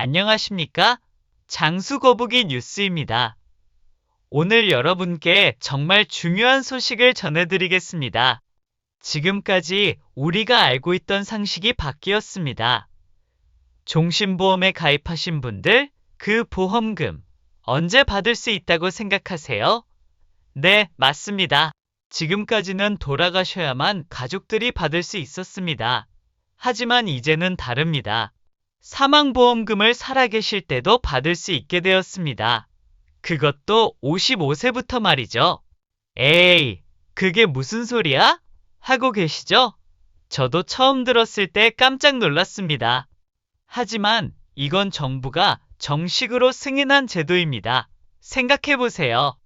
안녕하십니까? 장수거북이 뉴스입니다. 오늘 여러분께 정말 중요한 소식을 전해드리겠습니다. 지금까지 우리가 알고 있던 상식이 바뀌었습니다. 종신보험에 가입하신 분들, 그 보험금 언제 받을 수 있다고 생각하세요? 네, 맞습니다. 지금까지는 돌아가셔야만 가족들이 받을 수 있었습니다. 하지만 이제는 다릅니다. 사망보험금을 살아계실 때도 받을 수 있게 되었습니다. 그것도 55세부터 말이죠. 에이, 그게 무슨 소리야? 하고 계시죠? 저도 처음 들었을 때 깜짝 놀랐습니다. 하지만 이건 정부가 정식으로 승인한 제도입니다. 생각해보세요.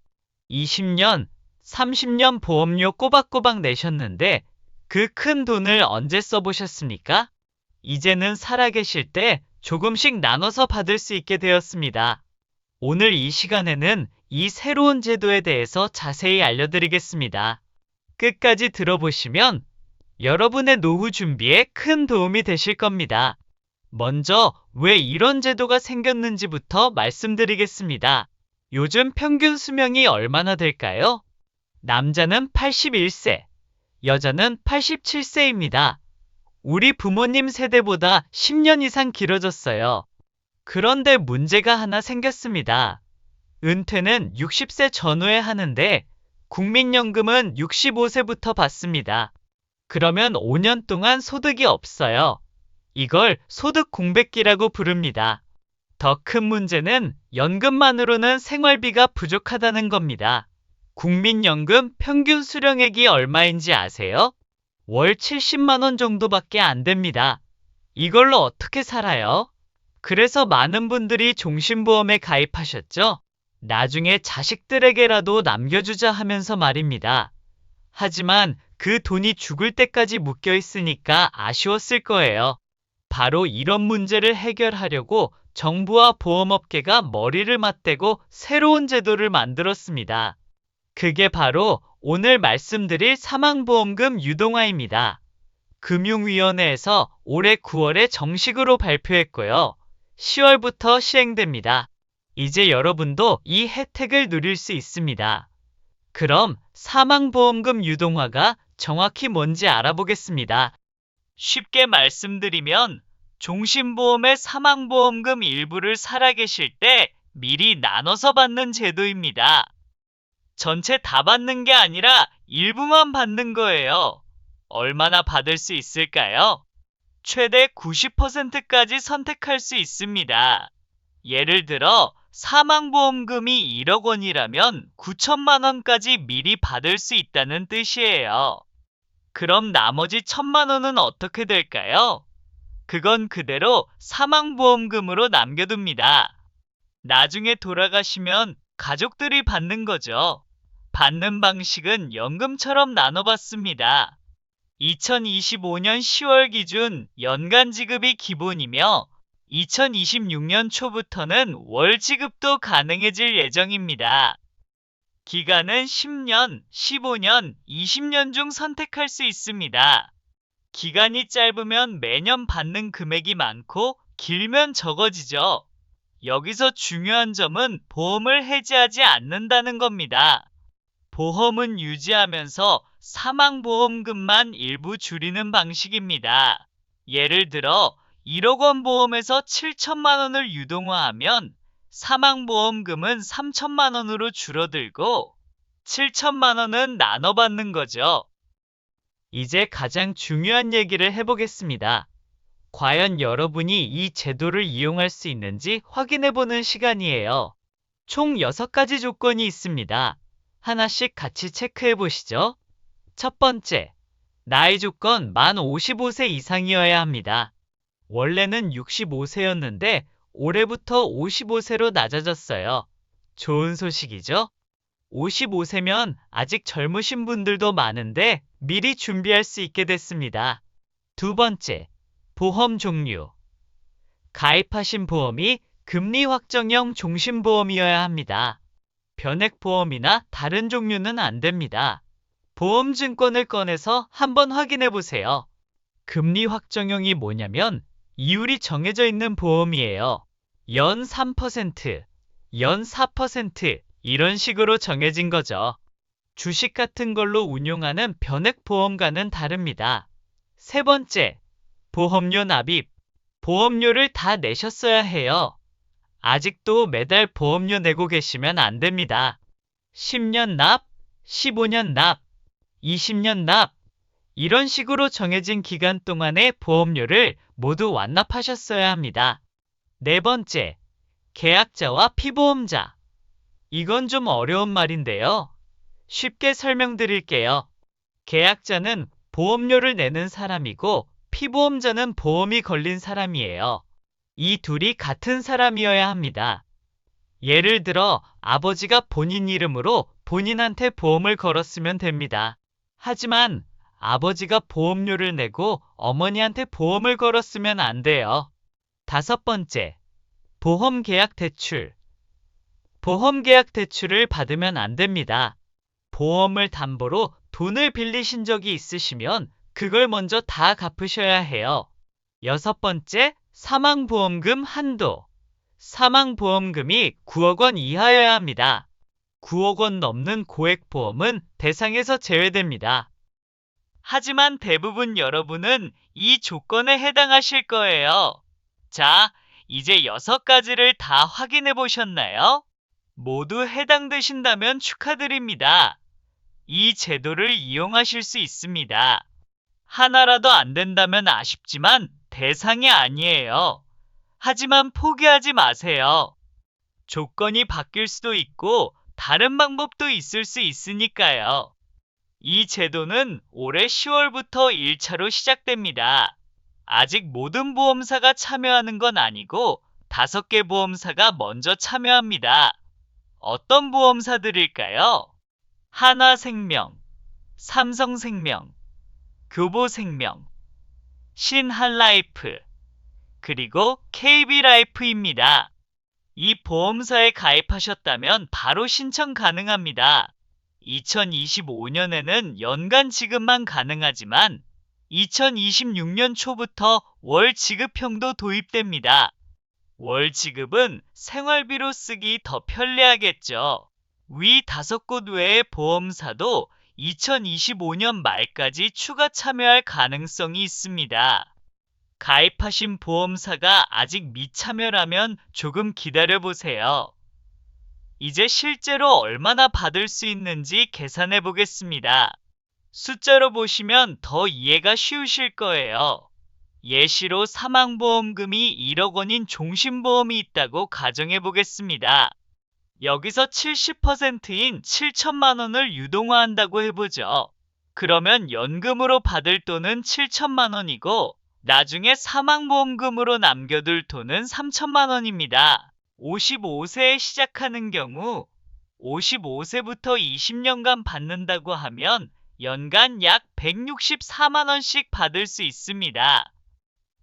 20년, 30년 보험료 꼬박꼬박 내셨는데 그 큰 돈을 언제 써보셨습니까? 이제는 살아계실 때 조금씩 나눠서 받을 수 있게 되었습니다. 오늘 이 시간에는 이 새로운 제도에 대해서 자세히 알려드리겠습니다. 끝까지 들어보시면 여러분의 노후 준비에 큰 도움이 되실 겁니다. 먼저 왜 이런 제도가 생겼는지부터 말씀드리겠습니다. 요즘 평균 수명이 얼마나 될까요? 남자는 81세, 여자는 87세입니다. 우리 부모님 세대보다 10년 이상 길어졌어요. 그런데 문제가 하나 생겼습니다. 은퇴는 60세 전후에 하는데 국민연금은 65세부터 받습니다. 그러면 5년 동안 소득이 없어요. 이걸 소득 공백기라고 부릅니다. 더 큰 문제는 연금만으로는 생활비가 부족하다는 겁니다. 국민연금 평균 수령액이 얼마인지 아세요? 월 70만 원 정도밖에 안 됩니다. 이걸로 어떻게 살아요? 그래서 많은 분들이 종신보험에 가입하셨죠? 나중에 자식들에게라도 남겨주자 하면서 말입니다. 하지만 그 돈이 죽을 때까지 묶여 있으니까 아쉬웠을 거예요. 바로 이런 문제를 해결하려고 정부와 보험업계가 머리를 맞대고 새로운 제도를 만들었습니다. 그게 바로 오늘 말씀드릴 사망보험금 유동화입니다. 금융위원회에서 올해 9월에 정식으로 발표했고요. 10월부터 시행됩니다. 이제 여러분도 이 혜택을 누릴 수 있습니다. 그럼 사망보험금 유동화가 정확히 뭔지 알아보겠습니다. 쉽게 말씀드리면 종신보험의 사망보험금 일부를 살아계실 때 미리 나눠서 받는 제도입니다. 전체 다 받는 게 아니라 일부만 받는 거예요. 얼마나 받을 수 있을까요? 최대 90%까지 선택할 수 있습니다. 예를 들어 사망보험금이 1억 원이라면 9천만 원까지 미리 받을 수 있다는 뜻이에요. 그럼 나머지 1천만 원은 어떻게 될까요? 그건 그대로 사망보험금으로 남겨둡니다. 나중에 돌아가시면 가족들이 받는 거죠. 받는 방식은 연금처럼 나눠받습니다. 2025년 10월 기준 연간 지급이 기본이며 2026년 초부터는 월 지급도 가능해질 예정입니다. 기간은 10년, 15년, 20년 중 선택할 수 있습니다. 기간이 짧으면 매년 받는 금액이 많고 길면 적어지죠. 여기서 중요한 점은 보험을 해지하지 않는다는 겁니다. 보험은 유지하면서 사망보험금만 일부 줄이는 방식입니다. 예를 들어 1억 원 보험에서 7천만 원을 유동화하면 사망보험금은 3천만 원으로 줄어들고 7천만 원은 나눠받는 거죠. 이제 가장 중요한 얘기를 해보겠습니다. 과연 여러분이 이 제도를 이용할 수 있는지 확인해보는 시간이에요. 총 6가지 조건이 있습니다. 하나씩 같이 체크해 보시죠. 첫 번째, 나이 조건 만 55세 이상이어야 합니다. 원래는 65세였는데 올해부터 55세로 낮아졌어요. 좋은 소식이죠? 55세면 아직 젊으신 분들도 많은데 미리 준비할 수 있게 됐습니다. 두 번째, 보험 종류. 가입하신 보험이 금리 확정형 종신보험이어야 합니다. 변액보험이나 다른 종류는 안 됩니다. 보험증권을 꺼내서 한번 확인해 보세요. 금리 확정형이 뭐냐면 이율이 정해져 있는 보험이에요. 연 3%, 연 4% 이런 식으로 정해진 거죠. 주식 같은 걸로 운용하는 변액보험과는 다릅니다. 세 번째, 보험료 납입. 보험료를 다 내셨어야 해요. 아직도 매달 보험료 내고 계시면 안 됩니다. 10년 납, 15년 납, 20년 납, 이런 식으로 정해진 기간 동안의 보험료를 모두 완납하셨어야 합니다. 네 번째, 계약자와 피보험자. 이건 좀 어려운 말인데요. 쉽게 설명드릴게요. 계약자는 보험료를 내는 사람이고 피보험자는 보험이 걸린 사람이에요. 이 둘이 같은 사람이어야 합니다. 예를 들어 아버지가 본인 이름으로 본인한테 보험을 걸었으면 됩니다. 하지만 아버지가 보험료를 내고 어머니한테 보험을 걸었으면 안 돼요. 다섯 번째, 보험계약 대출. 보험계약 대출을 받으면 안 됩니다. 보험을 담보로 돈을 빌리신 적이 있으시면 그걸 먼저 다 갚으셔야 해요. 여섯 번째, 사망보험금 한도. 사망보험금이 9억 원 이하여야 합니다. 9억 원 넘는 고액보험은 대상에서 제외됩니다. 하지만 대부분 여러분은 이 조건에 해당하실 거예요. 자, 이제 6가지를 다 확인해 보셨나요? 모두 해당되신다면 축하드립니다. 이 제도를 이용하실 수 있습니다. 하나라도 안 된다면 아쉽지만 대상이 아니에요. 하지만 포기하지 마세요. 조건이 바뀔 수도 있고 다른 방법도 있을 수 있으니까요. 이 제도는 올해 10월부터 1차로 시작됩니다. 아직 모든 보험사가 참여하는 건 아니고 5개 보험사가 먼저 참여합니다. 어떤 보험사들일까요? 한화생명, 삼성생명, 교보생명, 신한라이프, 그리고 KB라이프입니다. 이 보험사에 가입하셨다면 바로 신청 가능합니다. 2025년에는 연간 지급만 가능하지만 2026년 초부터 월 지급형도 도입됩니다. 월 지급은 생활비로 쓰기 더 편리하겠죠. 위 5곳 외의 보험사도 2025년 말까지 추가 참여할 가능성이 있습니다. 가입하신 보험사가 아직 미참여라면 조금 기다려보세요. 이제 실제로 얼마나 받을 수 있는지 계산해 보겠습니다. 숫자로 보시면 더 이해가 쉬우실 거예요. 예시로 사망보험금이 1억 원인 종신보험이 있다고 가정해 보겠습니다. 여기서 70%인 7천만 원을 유동화한다고 해보죠. 그러면 연금으로 받을 돈은 7천만 원이고 나중에 사망보험금으로 남겨둘 돈은 3천만 원입니다. 55세에 시작하는 경우 55세부터 20년간 받는다고 하면 연간 약 164만 원씩 받을 수 있습니다.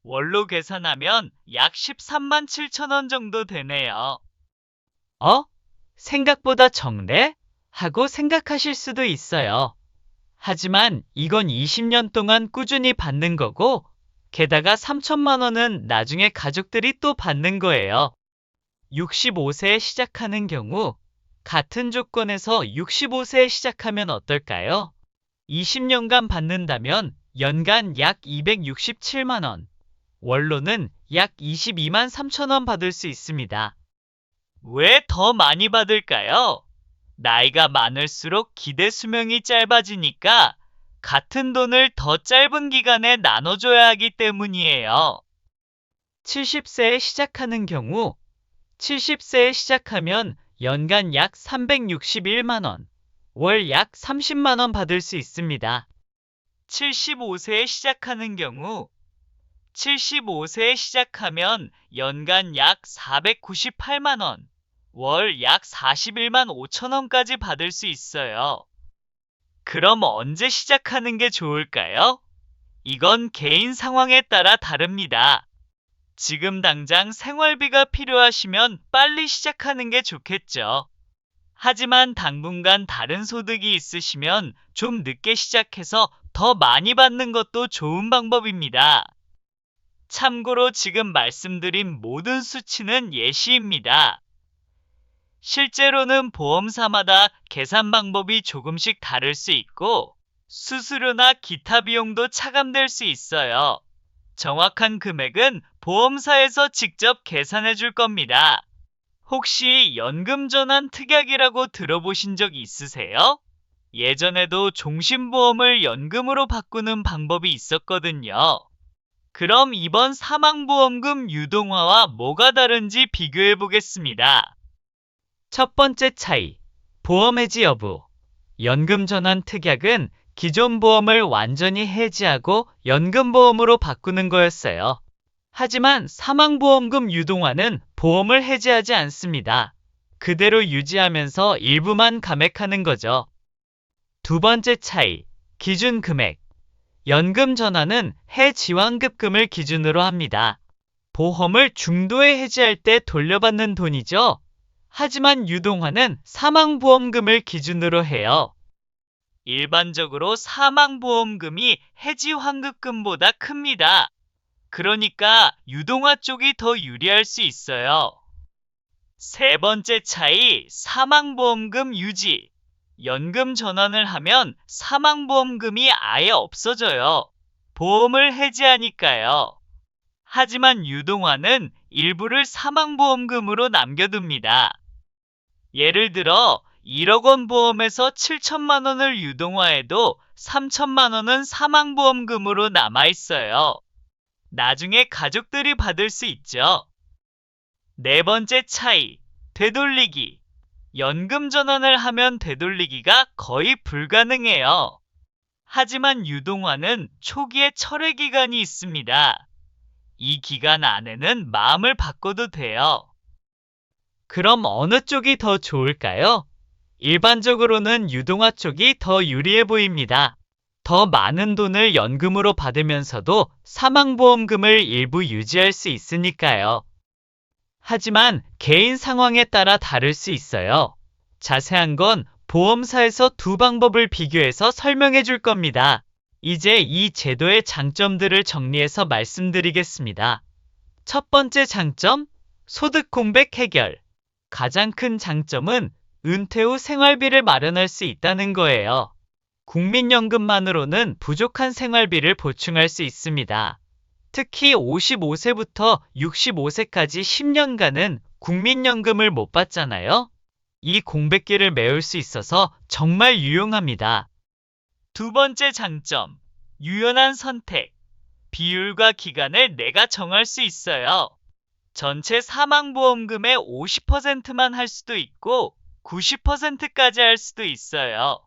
월로 계산하면 약 13만 7천 원 정도 되네요. 생각보다 적네? 하고 생각하실 수도 있어요. 하지만 이건 20년 동안 꾸준히 받는 거고 게다가 3천만 원은 나중에 가족들이 또 받는 거예요. 65세에 시작하는 경우 같은 조건에서 65세에 시작하면 어떨까요? 20년간 받는다면 연간 약 267만 원, 월로는 약 22만 3천 원 받을 수 있습니다. 왜 더 많이 받을까요? 나이가 많을수록 기대 수명이 짧아지니까 같은 돈을 더 짧은 기간에 나눠줘야 하기 때문이에요. 70세에 시작하는 경우 70세에 시작하면 연간 약 361만 원, 월 약 30만 원 받을 수 있습니다. 75세에 시작하는 경우 75세에 시작하면 연간 약 498만 원, 월 약 41만 5천 원까지 받을 수 있어요. 그럼 언제 시작하는 게 좋을까요? 이건 개인 상황에 따라 다릅니다. 지금 당장 생활비가 필요하시면 빨리 시작하는 게 좋겠죠. 하지만 당분간 다른 소득이 있으시면 좀 늦게 시작해서 더 많이 받는 것도 좋은 방법입니다. 참고로 지금 말씀드린 모든 수치는 예시입니다. 실제로는 보험사마다 계산 방법이 조금씩 다를 수 있고 수수료나 기타 비용도 차감될 수 있어요. 정확한 금액은 보험사에서 직접 계산해 줄 겁니다. 혹시 연금전환 특약이라고 들어보신 적 있으세요? 예전에도 종신보험을 연금으로 바꾸는 방법이 있었거든요. 그럼 이번 사망보험금 유동화와 뭐가 다른지 비교해 보겠습니다. 첫 번째 차이, 보험 해지 여부. 연금 전환 특약은 기존 보험을 완전히 해지하고 연금보험으로 바꾸는 거였어요. 하지만 사망보험금 유동화는 보험을 해지하지 않습니다. 그대로 유지하면서 일부만 감액하는 거죠. 두 번째 차이, 기준 금액. 연금 전환은 해지환급금을 기준으로 합니다. 보험을 중도에 해지할 때 돌려받는 돈이죠. 하지만 유동화는 사망보험금을 기준으로 해요. 일반적으로 사망보험금이 해지환급금보다 큽니다. 그러니까 유동화 쪽이 더 유리할 수 있어요. 세 번째 차이, 사망보험금 유지. 연금 전환을 하면 사망보험금이 아예 없어져요. 보험을 해지하니까요. 하지만 유동화는 일부를 사망보험금으로 남겨둡니다. 예를 들어 1억 원 보험에서 7천만 원을 유동화해도 3천만 원은 사망보험금으로 남아있어요. 나중에 가족들이 받을 수 있죠. 네 번째 차이, 되돌리기. 연금 전환을 하면 되돌리기가 거의 불가능해요. 하지만 유동화는 초기에 철회 기간이 있습니다. 이 기간 안에는 마음을 바꿔도 돼요. 그럼 어느 쪽이 더 좋을까요? 일반적으로는 유동화 쪽이 더 유리해 보입니다. 더 많은 돈을 연금으로 받으면서도 사망보험금을 일부 유지할 수 있으니까요. 하지만 개인 상황에 따라 다를 수 있어요. 자세한 건 보험사에서 두 방법을 비교해서 설명해 줄 겁니다. 이제 이 제도의 장점들을 정리해서 말씀드리겠습니다. 첫 번째 장점, 소득 공백 해결. 가장 큰 장점은 은퇴 후 생활비를 마련할 수 있다는 거예요. 국민연금만으로는 부족한 생활비를 보충할 수 있습니다. 특히 55세부터 65세까지 10년간은 국민연금을 못 받잖아요. 이 공백기를 메울 수 있어서 정말 유용합니다. 두 번째 장점, 유연한 선택. 비율과 기간을 내가 정할 수 있어요. 전체 사망보험금의 50%만 할 수도 있고 90%까지 할 수도 있어요.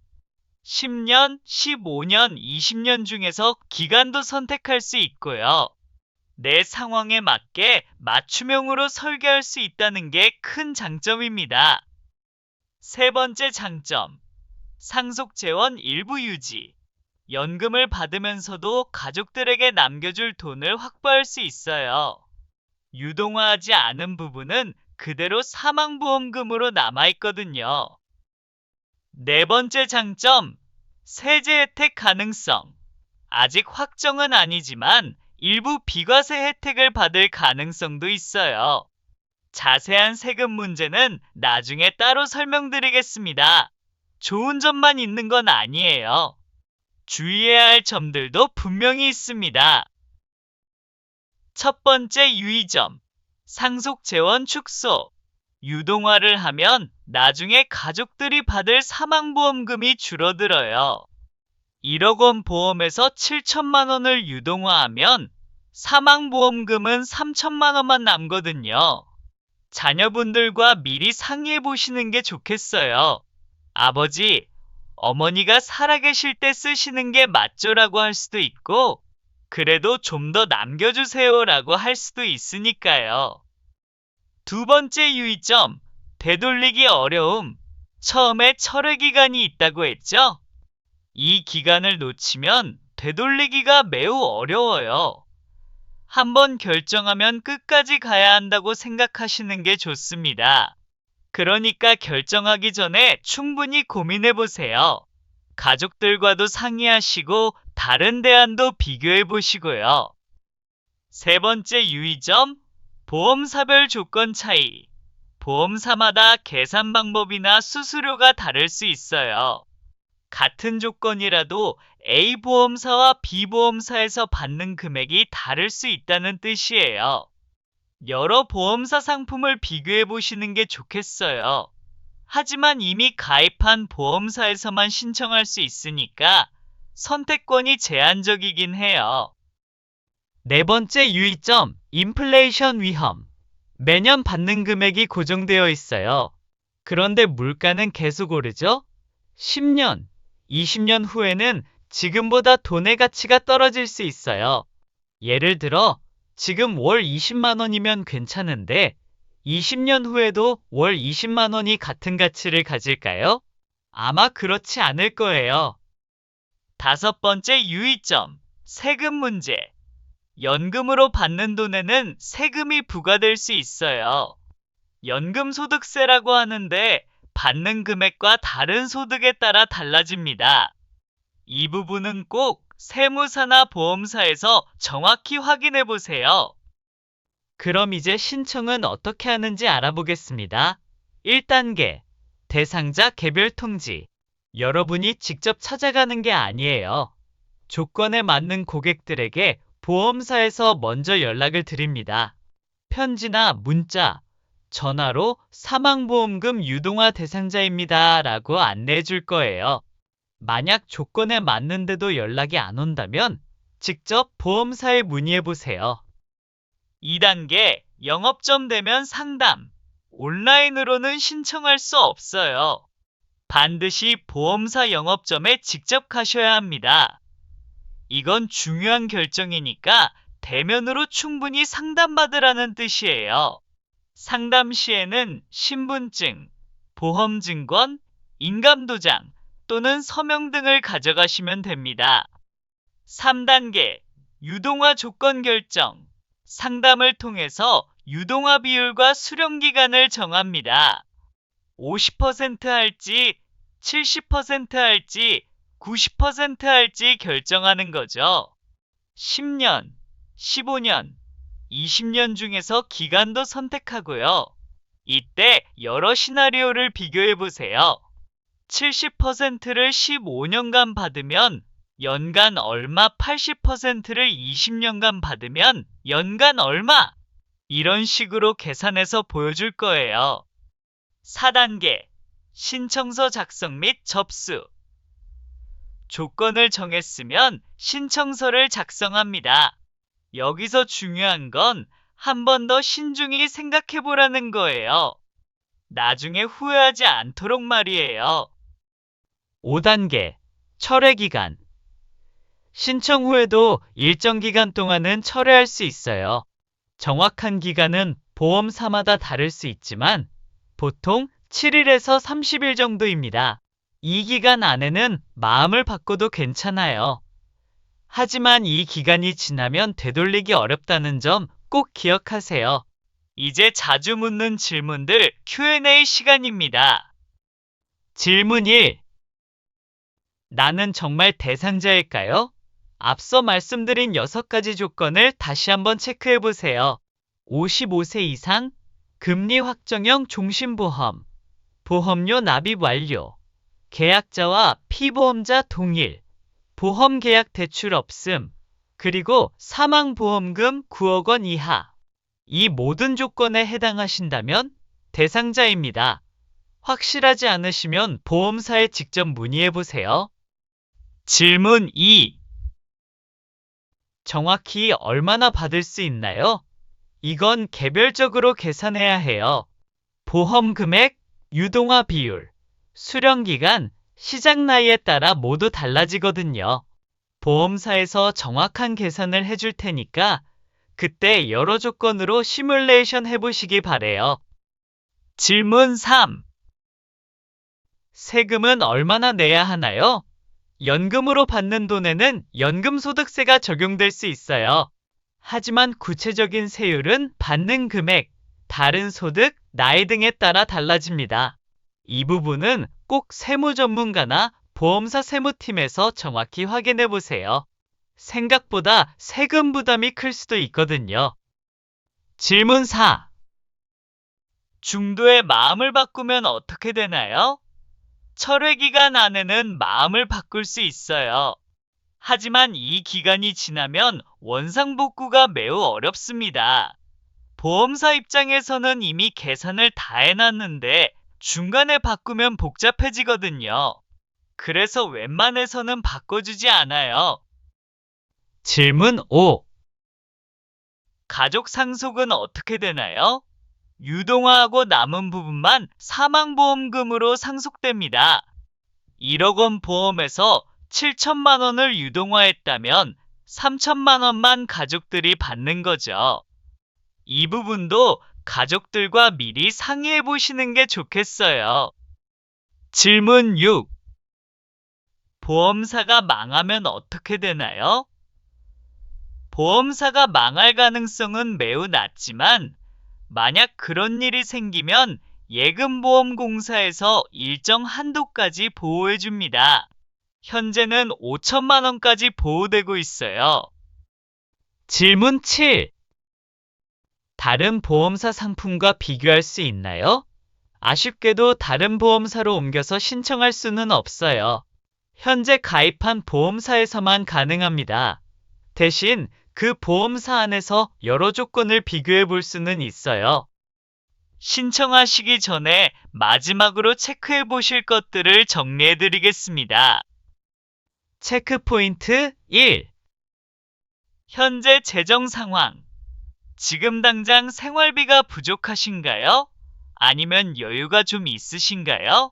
10년, 15년, 20년 중에서 기간도 선택할 수 있고요. 내 상황에 맞게 맞춤형으로 설계할 수 있다는 게 큰 장점입니다. 세 번째 장점, 상속재원 일부 유지. 연금을 받으면서도 가족들에게 남겨줄 돈을 확보할 수 있어요. 유동화하지 않은 부분은 그대로 사망보험금으로 남아있거든요. 네 번째 장점, 세제 혜택 가능성. 아직 확정은 아니지만 일부 비과세 혜택을 받을 가능성도 있어요. 자세한 세금 문제는 나중에 따로 설명드리겠습니다. 좋은 점만 있는 건 아니에요. 주의해야 할 점들도 분명히 있습니다. 첫 번째 유의점, 상속재원 축소. 유동화를 하면 나중에 가족들이 받을 사망보험금이 줄어들어요. 1억 원 보험에서 7천만 원을 유동화하면 사망보험금은 3천만 원만 남거든요. 자녀분들과 미리 상의해 보시는 게 좋겠어요. 아버지, 어머니가 살아계실 때 쓰시는 게 맞죠라고 할 수도 있고, 그래도 좀 더 남겨주세요라고 할 수도 있으니까요. 두 번째 유의점, 되돌리기 어려움. 처음에 철회 기간이 있다고 했죠? 이 기간을 놓치면 되돌리기가 매우 어려워요. 한번 결정하면 끝까지 가야 한다고 생각하시는 게 좋습니다. 그러니까 결정하기 전에 충분히 고민해 보세요. 가족들과도 상의하시고 다른 대안도 비교해 보시고요. 세 번째 유의점, 보험사별 조건 차이. 보험사마다 계산 방법이나 수수료가 다를 수 있어요. 같은 조건이라도 A 보험사와 B 보험사에서 받는 금액이 다를 수 있다는 뜻이에요. 여러 보험사 상품을 비교해 보시는 게 좋겠어요. 하지만 이미 가입한 보험사에서만 신청할 수 있으니까 선택권이 제한적이긴 해요. 네 번째 유의점, 인플레이션 위험. 매년 받는 금액이 고정되어 있어요. 그런데 물가는 계속 오르죠? 10년, 20년 후에는 지금보다 돈의 가치가 떨어질 수 있어요. 예를 들어, 지금 월 20만 원이면 괜찮은데, 20년 후에도 월 20만 원이 같은 가치를 가질까요? 아마 그렇지 않을 거예요. 다섯 번째 유의점, 세금 문제. 연금으로 받는 돈에는 세금이 부과될 수 있어요. 연금소득세라고 하는데 받는 금액과 다른 소득에 따라 달라집니다. 이 부분은 꼭 세무사나 보험사에서 정확히 확인해 보세요. 그럼 이제 신청은 어떻게 하는지 알아보겠습니다. 1단계, 대상자 개별 통지. 여러분이 직접 찾아가는 게 아니에요. 조건에 맞는 고객들에게 보험사에서 먼저 연락을 드립니다. 편지나 문자, 전화로 사망보험금 유동화 대상자입니다 라고 안내해 줄 거예요. 만약 조건에 맞는데도 연락이 안 온다면 직접 보험사에 문의해 보세요. 2단계, 영업점 대면 상담. 온라인으로는 신청할 수 없어요. 반드시 보험사 영업점에 직접 가셔야 합니다. 이건 중요한 결정이니까 대면으로 충분히 상담받으라는 뜻이에요. 상담 시에는 신분증, 보험증권, 인감도장 또는 서명 등을 가져가시면 됩니다. 3단계, 유동화 조건 결정. 상담을 통해서 유동화 비율과 수령 기간을 정합니다. 50% 할지, 70% 할지, 90% 할지 결정하는 거죠. 10년, 15년, 20년 중에서 기간도 선택하고요. 이때 여러 시나리오를 비교해 보세요. 70%를 15년간 받으면 연간 얼마, 80%를 20년간 받으면 연간 얼마, 이런 식으로 계산해서 보여줄 거예요. 4단계, 신청서 작성 및 접수. 조건을 정했으면 신청서를 작성합니다. 여기서 중요한 건 한 번 더 신중히 생각해 보라는 거예요. 나중에 후회하지 않도록 말이에요. 5단계, 철회 기간. 신청 후에도 일정 기간 동안은 철회할 수 있어요. 정확한 기간은 보험사마다 다를 수 있지만 보통 7일에서 30일 정도입니다. 이 기간 안에는 마음을 바꿔도 괜찮아요. 하지만 이 기간이 지나면 되돌리기 어렵다는 점 꼭 기억하세요. 이제 자주 묻는 질문들 Q&A 시간입니다. 질문 1. 나는 정말 대상자일까요? 앞서 말씀드린 6가지 조건을 다시 한번 체크해 보세요. 55세 이상, 금리 확정형 종신보험, 보험료 납입 완료, 계약자와 피보험자 동일, 보험 계약 대출 없음, 그리고 사망보험금 9억 원 이하. 이 모든 조건에 해당하신다면 대상자입니다. 확실하지 않으시면 보험사에 직접 문의해 보세요. 질문 2. 정확히 얼마나 받을 수 있나요? 이건 개별적으로 계산해야 해요. 보험 금액, 유동화 비율, 수령 기간, 시작 나이에 따라 모두 달라지거든요. 보험사에서 정확한 계산을 해줄 테니까 그때 여러 조건으로 시뮬레이션 해보시기 바래요. 질문 3. 세금은 얼마나 내야 하나요? 연금으로 받는 돈에는 연금소득세가 적용될 수 있어요. 하지만 구체적인 세율은 받는 금액, 다른 소득, 나이 등에 따라 달라집니다. 이 부분은 꼭 세무 전문가나 보험사 세무팀에서 정확히 확인해 보세요. 생각보다 세금 부담이 클 수도 있거든요. 질문 4. 중도에 마음을 바꾸면 어떻게 되나요? 철회 기간 안에는 마음을 바꿀 수 있어요. 하지만 이 기간이 지나면 원상복구가 매우 어렵습니다. 보험사 입장에서는 이미 계산을 다 해놨는데 중간에 바꾸면 복잡해지거든요. 그래서 웬만해서는 바꿔주지 않아요. 질문 5. 가족 상속은 어떻게 되나요? 유동화하고 남은 부분만 사망보험금으로 상속됩니다. 1억 원 보험에서 7천만 원을 유동화했다면 3천만 원만 가족들이 받는 거죠. 이 부분도 가족들과 미리 상의해 보시는 게 좋겠어요. 질문 6. 보험사가 망하면 어떻게 되나요? 보험사가 망할 가능성은 매우 낮지만 만약 그런 일이 생기면 예금보험공사에서 일정 한도까지 보호해 줍니다. 현재는 5천만 원까지 보호되고 있어요. 질문 7. 다른 보험사 상품과 비교할 수 있나요? 아쉽게도 다른 보험사로 옮겨서 신청할 수는 없어요. 현재 가입한 보험사에서만 가능합니다. 대신 그 보험사 안에서 여러 조건을 비교해 볼 수는 있어요. 신청하시기 전에 마지막으로 체크해 보실 것들을 정리해 드리겠습니다. 체크 포인트 1. 현재 재정 상황. 지금 당장 생활비가 부족하신가요? 아니면 여유가 좀 있으신가요?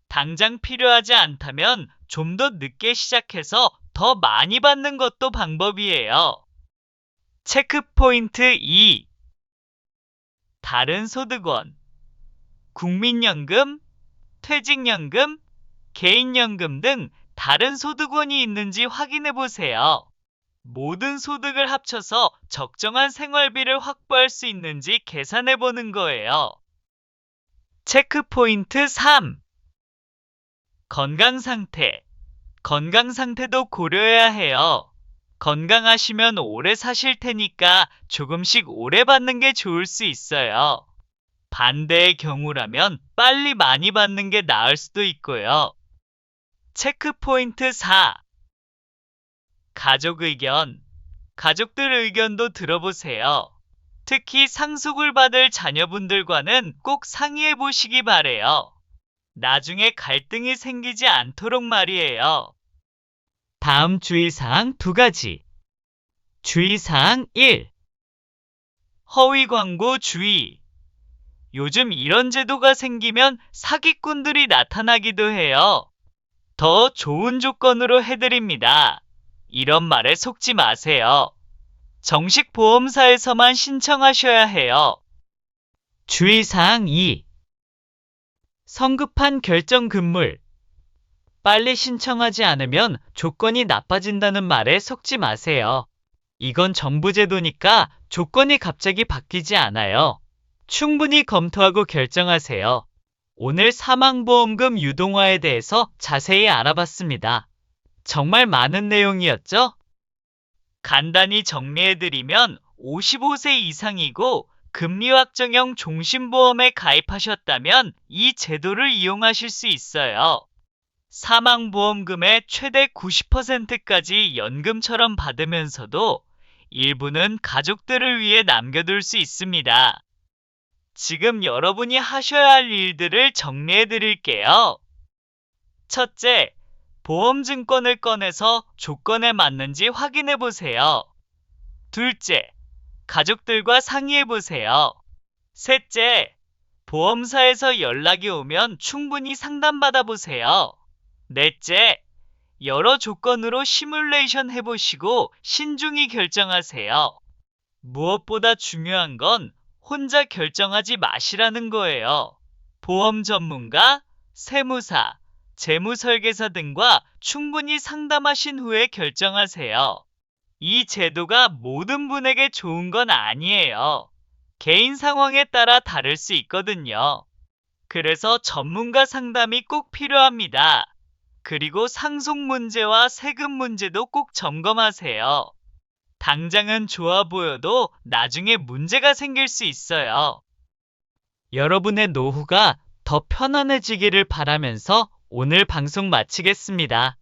당장 필요하지 않다면 좀 더 늦게 시작해서 더 많이 받는 것도 방법이에요. 체크 포인트 2. 다른 소득원, 국민연금, 퇴직연금, 개인연금 등 다른 소득원이 있는지 확인해 보세요. 모든 소득을 합쳐서 적정한 생활비를 확보할 수 있는지 계산해 보는 거예요. 체크 포인트 3. 건강 상태. 건강 상태도 고려해야 해요. 건강하시면 오래 사실 테니까 조금씩 오래 받는 게 좋을 수 있어요. 반대의 경우라면 빨리 많이 받는 게 나을 수도 있고요. 체크 포인트 4. 가족 의견. 가족들 의견도 들어보세요. 특히 상속을 받을 자녀분들과는 꼭 상의해 보시기 바래요. 나중에 갈등이 생기지 않도록 말이에요. 다음 주의사항 2가지. 주의사항 1. 허위 광고 주의. 요즘 이런 제도가 생기면 사기꾼들이 나타나기도 해요. 더 좋은 조건으로 해드립니다. 이런 말에 속지 마세요. 정식 보험사에서만 신청하셔야 해요. 주의사항 2. 성급한 결정 금물. 빨리 신청하지 않으면 조건이 나빠진다는 말에 속지 마세요. 이건 정부 제도니까 조건이 갑자기 바뀌지 않아요. 충분히 검토하고 결정하세요. 오늘 사망보험금 유동화에 대해서 자세히 알아봤습니다. 정말 많은 내용이었죠? 간단히 정리해드리면 55세 이상이고 금리 확정형 종신보험에 가입하셨다면 이 제도를 이용하실 수 있어요. 사망보험금의 최대 90%까지 연금처럼 받으면서도 일부는 가족들을 위해 남겨둘 수 있습니다. 지금 여러분이 하셔야 할 일들을 정리해 드릴게요. 첫째, 보험증권을 꺼내서 조건에 맞는지 확인해 보세요. 둘째, 가족들과 상의해 보세요. 셋째, 보험사에서 연락이 오면 충분히 상담받아 보세요. 넷째, 여러 조건으로 시뮬레이션 해보시고 신중히 결정하세요. 무엇보다 중요한 건 혼자 결정하지 마시라는 거예요. 보험 전문가, 세무사, 재무설계사 등과 충분히 상담하신 후에 결정하세요. 이 제도가 모든 분에게 좋은 건 아니에요. 개인 상황에 따라 다를 수 있거든요. 그래서 전문가 상담이 꼭 필요합니다. 그리고 상속 문제와 세금 문제도 꼭 점검하세요. 당장은 좋아 보여도 나중에 문제가 생길 수 있어요. 여러분의 노후가 더 편안해지기를 바라면서 오늘 방송 마치겠습니다.